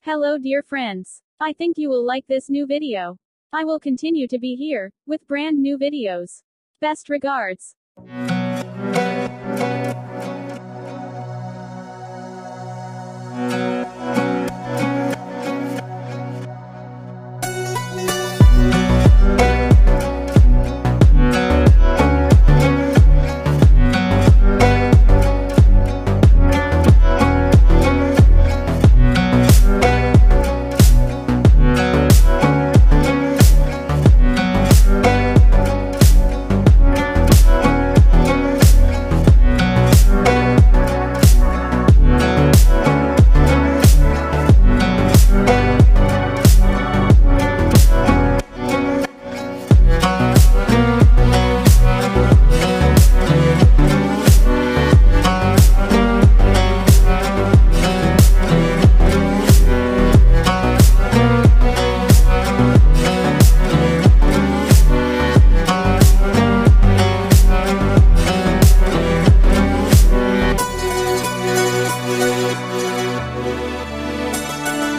Hello dear friends. I think you will like this new video. I will continue to be here, with brand new videos. Best regards.